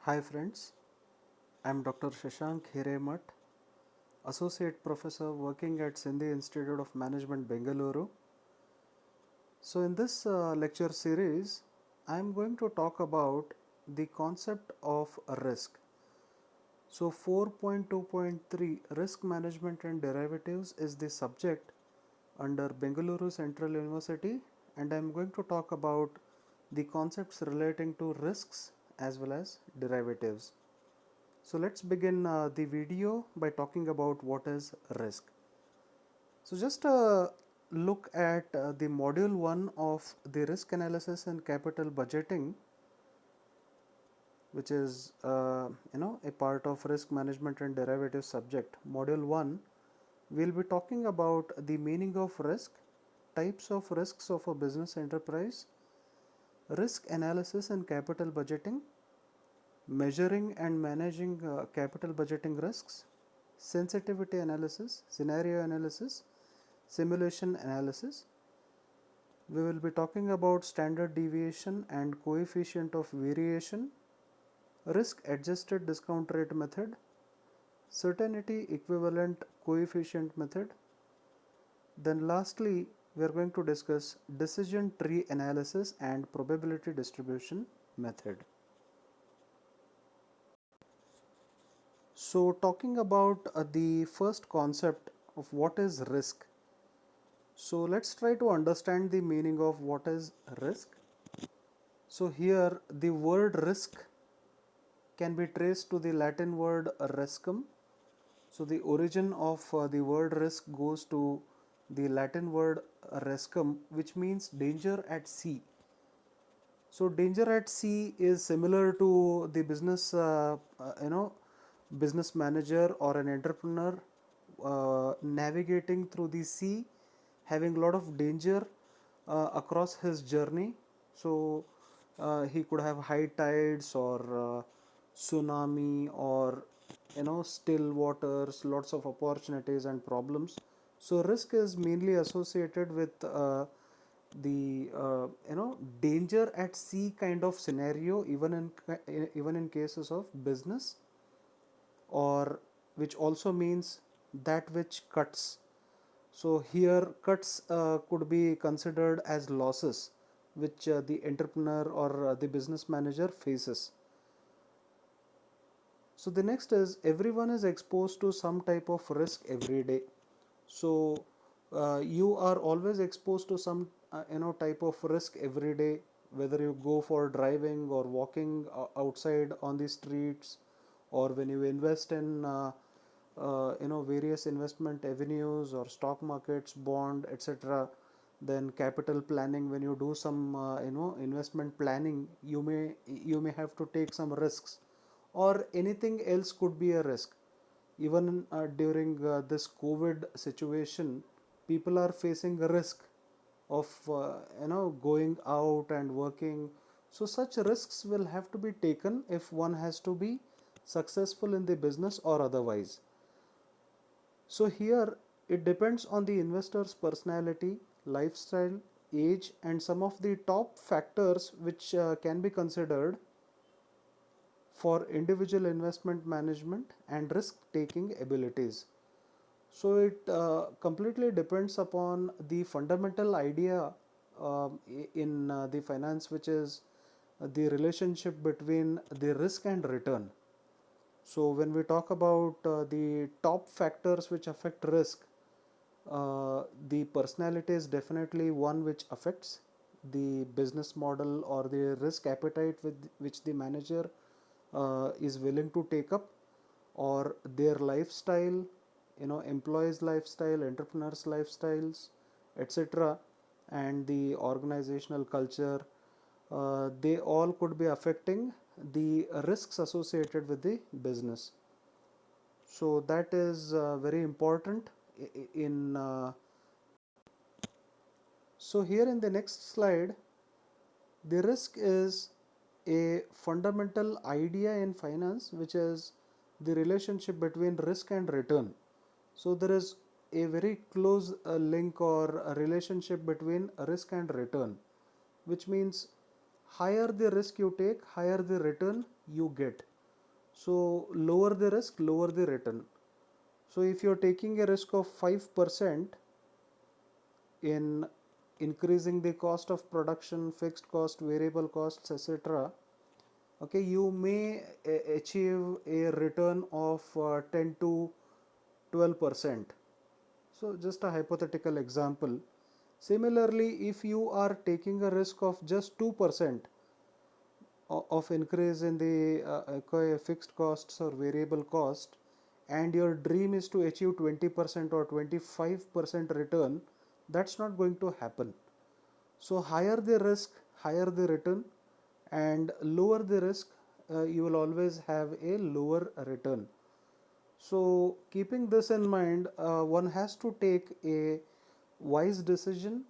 Hi friends, I am Dr. Shashank Hiremat, Associate Professor working at Sindhi Institute of Management, Bengaluru. So in this lecture series, I am going to talk about the concept of risk. So 4.2.3 Risk Management and Derivatives is the subject under Bengaluru Central University, and I am going to talk about the concepts relating to risks as well as derivatives. So let's begin the video by talking about what is risk. So just look at the module 1 of the risk analysis and capital budgeting, which is a part of risk management and derivatives subject. Module 1, we'll be talking about the meaning of risk, types of risks of a business enterprise, risk analysis and capital budgeting, measuring and managing capital budgeting risks, sensitivity analysis, scenario analysis, simulation analysis. We will be talking about standard deviation and coefficient of variation, risk adjusted discount rate method, certainty equivalent coefficient method. Then lastly, we are going to discuss decision tree analysis and probability distribution method. So talking about the first concept of what is risk. So let's try to understand the meaning of what is risk. So here the word risk can be traced to the Latin word riscum. So the origin of the word risk goes to the Latin word riscum, which means danger at sea. So danger at sea is similar to the business manager or an entrepreneur navigating through the sea, having a lot of danger across his journey. So he could have high tides or tsunami or still waters, lots of opportunities and problems. So risk is mainly associated with the danger at sea kind of scenario, even in cases of business, or which also means that which cuts. So here cuts could be considered as losses which the entrepreneur or the business manager faces. So the next is everyone is exposed to some type of risk every day. So you are always exposed to some type of risk every day, whether you go for driving or walking outside on the streets, or when you invest in various investment avenues or stock markets, bond, etc. Then capital planning, when you do some investment planning, you may have to take some risks, or anything else could be a risk. Even during this COVID situation, people are facing a risk of going out and working. So such risks will have to be taken if one has to be successful in the business or otherwise. So here it depends on the investor's personality, lifestyle, age, and some of the top factors which can be considered for individual investment management and risk taking abilities. So it completely depends upon the fundamental idea in the finance, which is the relationship between the risk and return. So when we talk about the top factors which affect risk, the personality is definitely one which affects the business model or the risk appetite with which the manager is willing to take up, or their lifestyle, employees lifestyle, entrepreneurs lifestyles, etc., and the organizational culture. They all could be affecting the risks associated with the business. So that is very important in so here in the next slide, the risk is a fundamental idea in finance, which is the relationship between risk and return. So there is a very close link or a relationship between risk and return, which means higher the risk you take, higher the return you get. So lower the risk, lower the return. So if you're taking a risk of 5% in increasing the cost of production, fixed cost, variable costs, etc., okay, you may achieve a return of 10 to 12%. So just a hypothetical example. Similarly, if you are taking a risk of just 2% of increase in the fixed costs or variable cost, and your dream is to achieve 20% or 25% return, that's not going to happen. So higher the risk, higher the return, and lower the risk, you will always have a lower return. So keeping this in mind, one has to take a wise decision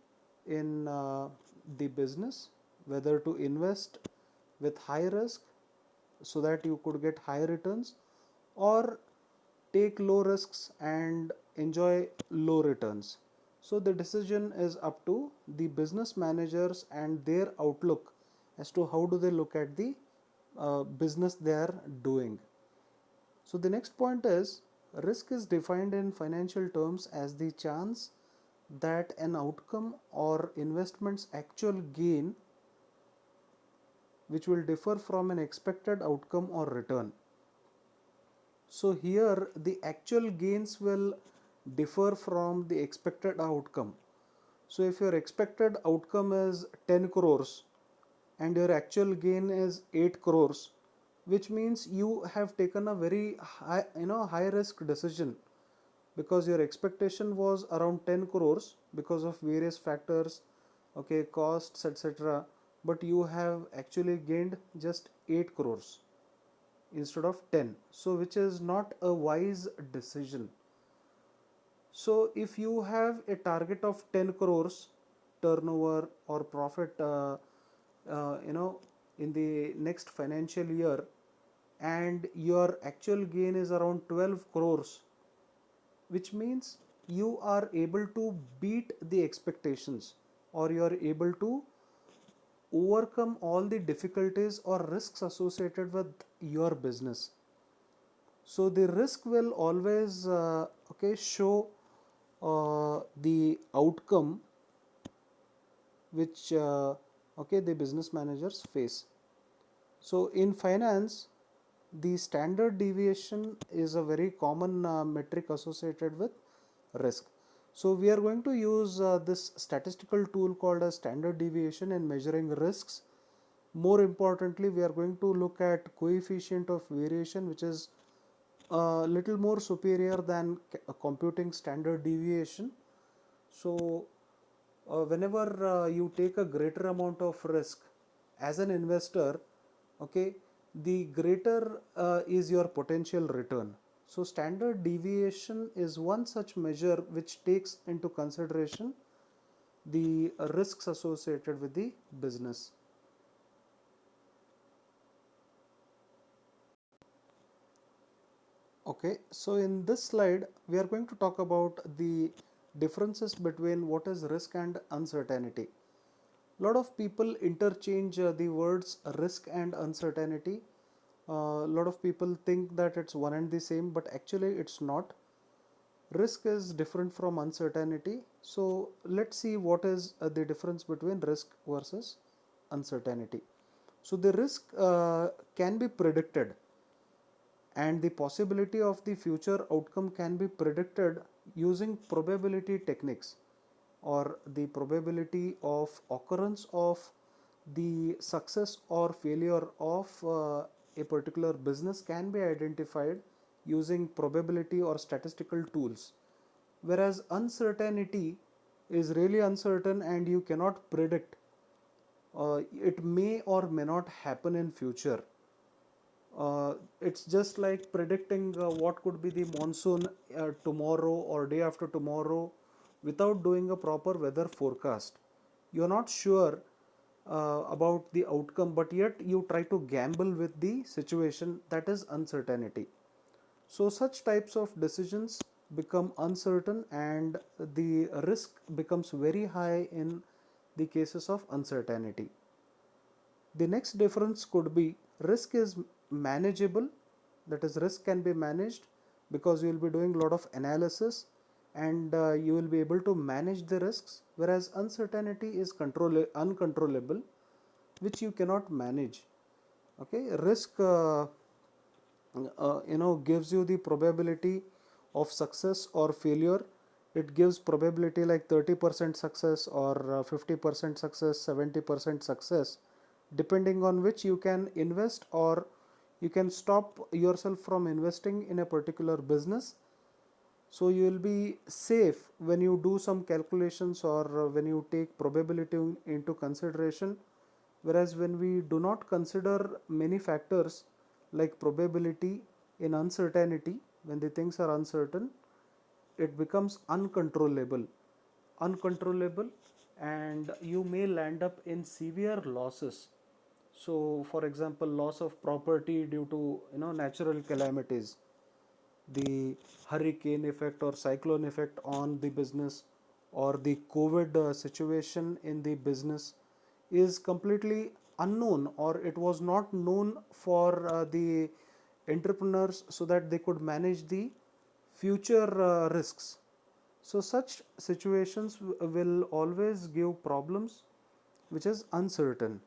in the business, whether to invest with high risk so that you could get high returns, or take low risks and enjoy low returns. So the decision is up to the business managers and their outlook as to how do they look at the business they are doing. So the next point is, risk is defined in financial terms as the chance that an outcome or investment's actual gain which will differ from an expected outcome or return. So here the actual gains will differ from the expected outcome. So if your expected outcome is 10 crores and your actual gain is 8 crores, which means you have taken a very high risk decision, because your expectation was around 10 crores because of various factors, okay, costs, etc., but you have actually gained just 8 crores instead of 10, so which is not a wise decision. So if you have a target of 10 crores turnover or profit, uh, you know in the next financial year, and your actual gain is around 12 crores, which means you are able to beat the expectations, or you are able to overcome all the difficulties or risks associated with your business. So the risk will always show the outcome which the business managers face. So in finance, the standard deviation is a very common metric associated with risk. So we are going to use this statistical tool called as standard deviation in measuring risks. More importantly, we are going to look at coefficient of variation, which is a little more superior than computing standard deviation. So whenever you take a greater amount of risk as an investor, okay, the greater is your potential return. So standard deviation is one such measure which takes into consideration the risks associated with the business. Okay, so in this slide, we are going to talk about the differences between what is risk and uncertainty. A lot of people interchange the words risk and uncertainty. A lot of people think that it's one and the same, but actually it's not. Risk is different from uncertainty. So let's see what is the difference between risk versus uncertainty. So the risk can be predicted, and the possibility of the future outcome can be predicted using probability techniques, or the probability of occurrence of the success or failure of a particular business can be identified using probability or statistical tools, whereas uncertainty is really uncertain and you cannot predict. It may or may not happen in future. It's just like predicting what could be the monsoon tomorrow or day after tomorrow without doing a proper weather forecast. You're not sure about the outcome, but yet you try to gamble with the situation. That is uncertainty. So such types of decisions become uncertain, and the risk becomes very high in the cases of uncertainty. The next difference could be risk is manageable that is risk can be managed because you will be doing a lot of analysis, and you will be able to manage the risks, whereas uncertainty is uncontrollable, which you cannot manage. Okay, risk gives you the probability of success or failure. It gives probability like 30% success or 50% success, 70% success, depending on which you can invest or you can stop yourself from investing in a particular business. So you will be safe when you do some calculations or when you take probability into consideration, whereas when we do not consider many factors like probability in uncertainty, when the things are uncertain, it becomes uncontrollable, and you may land up in severe losses. So for example, loss of property due to natural calamities, the hurricane effect or cyclone effect on the business, or the COVID situation in the business is completely unknown, or it was not known for the entrepreneurs so that they could manage the future risks. So such situations will always give problems, which is uncertain.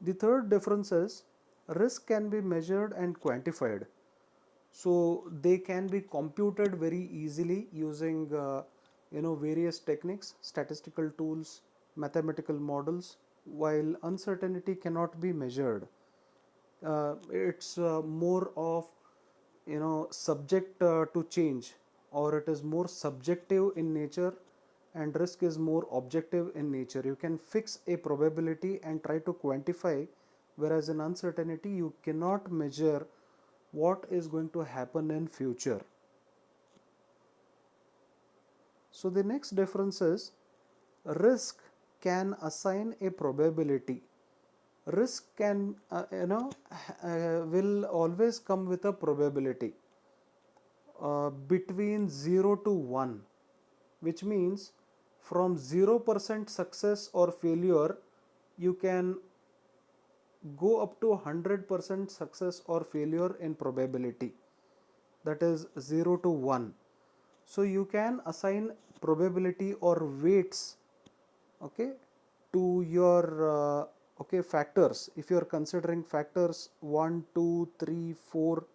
The third difference is risk can be measured and quantified. So they can be computed very easily using various techniques, statistical tools, mathematical models, while uncertainty cannot be measured. It's more of subject to change, or it is more subjective in nature, and risk is more objective in nature. You can fix a probability and try to quantify, whereas in uncertainty you cannot measure what is going to happen in future. So the next difference is risk can assign a probability. Risk can will always come with a probability between 0 to 1, which means from 0% success or failure you can go up to 100% success or failure in probability, that is 0 to 1. So you can assign probability or weights, okay, to your factors. If you are considering factors 1, 2, 3, 4,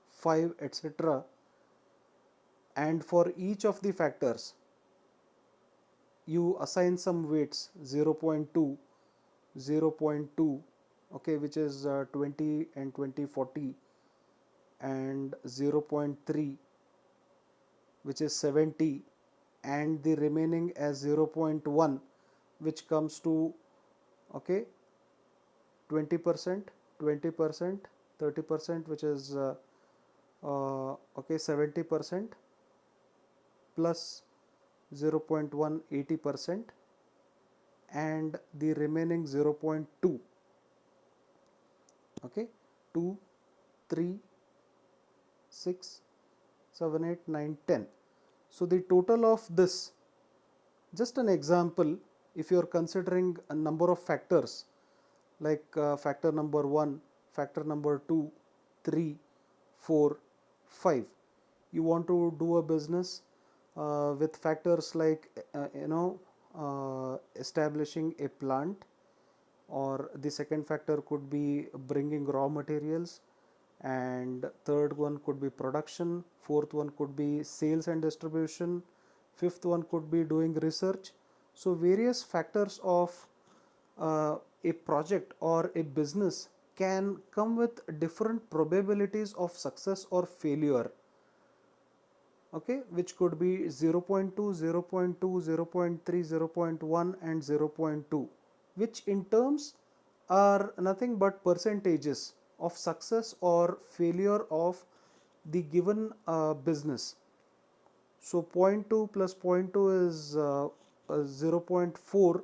5, etc., and for each of the factors you assign some weights, 0.2, 0.2, okay, which is 20 and 20, 40, and 0.3, which is 70, and the remaining as 0.1, which comes to okay 20%, 20%, 30%, which is okay 70%, plus 0.1, 80%, and the remaining 0.2, okay, 2, 3, 6, 7, 8, 9, 10. So the total of this, just an example, if you are considering a number of factors like factor number 1, factor number 2, 3, 4, 5, you want to do a business with factors like establishing a plant, or the second factor could be bringing raw materials, and third one could be production, fourth one could be sales and distribution, fifth one could be doing research. So various factors of a project or a business can come with different probabilities of success or failure, okay, which could be 0.2, 0.2, 0.3, 0.1, and 0.2, which in terms are nothing but percentages of success or failure of the given business. So zero point 0.2 plus zero point 0.2 is 0.4,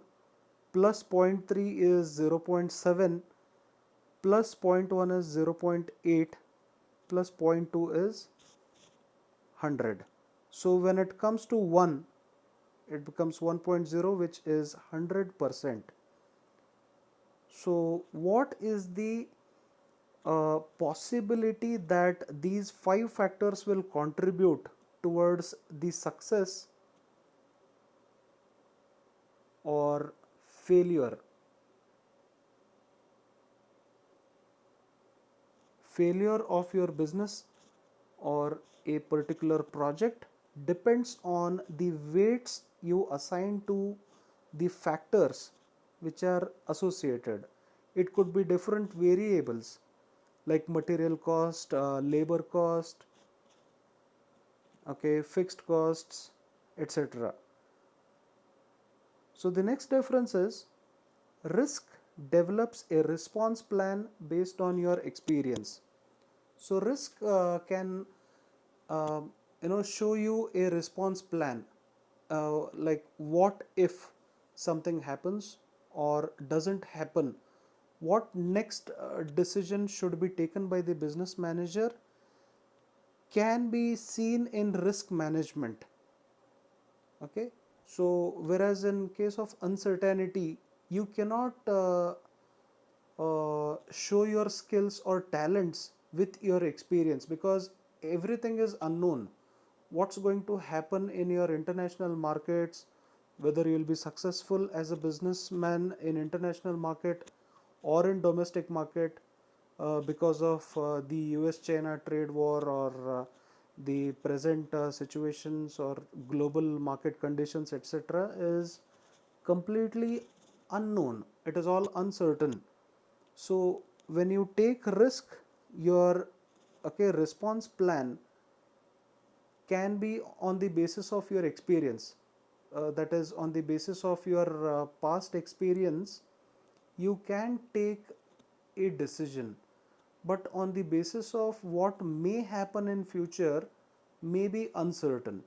plus zero point 0.3 is 0.7, plus zero point 0.1 is 0.8, plus zero point 0.2 is 100. So when it comes to 1, it becomes 1.0, which is 100%. So what is the possibility that these five factors will contribute towards the success or failure of your business or a particular project depends on the weights you assign to the factors which are associated. It could be different variables like material cost, labor cost, okay, fixed costs, etc. So the next difference is risk develops a response plan based on your experience. So risk can uh, show you a response plan, like what if something happens or doesn't happen, what next decision should be taken by the business manager can be seen in risk management. Okay, so whereas in case of uncertainty you cannot show your skills or talents with your experience because everything is unknown. What's going to happen in your international markets, whether you'll be successful as a businessman in international market or in domestic market, because of the US China trade war or the present situations or global market conditions, etc., is completely unknown. It is all uncertain. So when you take risk, your okay response plan can be on the basis of your experience. That is, on the basis of your past experience, you can take a decision, but on the basis of what may happen in future may be uncertain.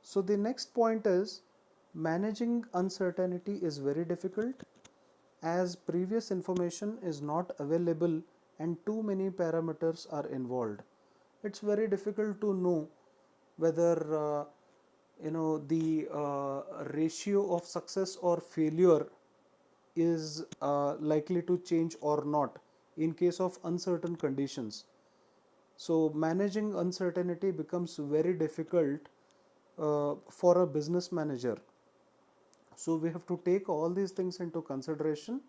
So the next point is managing uncertainty is very difficult as previous information is not available and too many parameters are involved. It's very difficult to know whether the ratio of success or failure is likely to change or not in case of uncertain conditions. So managing uncertainty becomes very difficult for a business manager. So we have to take all these things into consideration.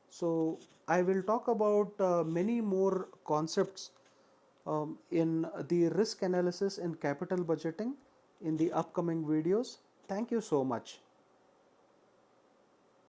So I will talk about many more concepts in the risk analysis and capital budgeting in the upcoming videos. Thank you so much.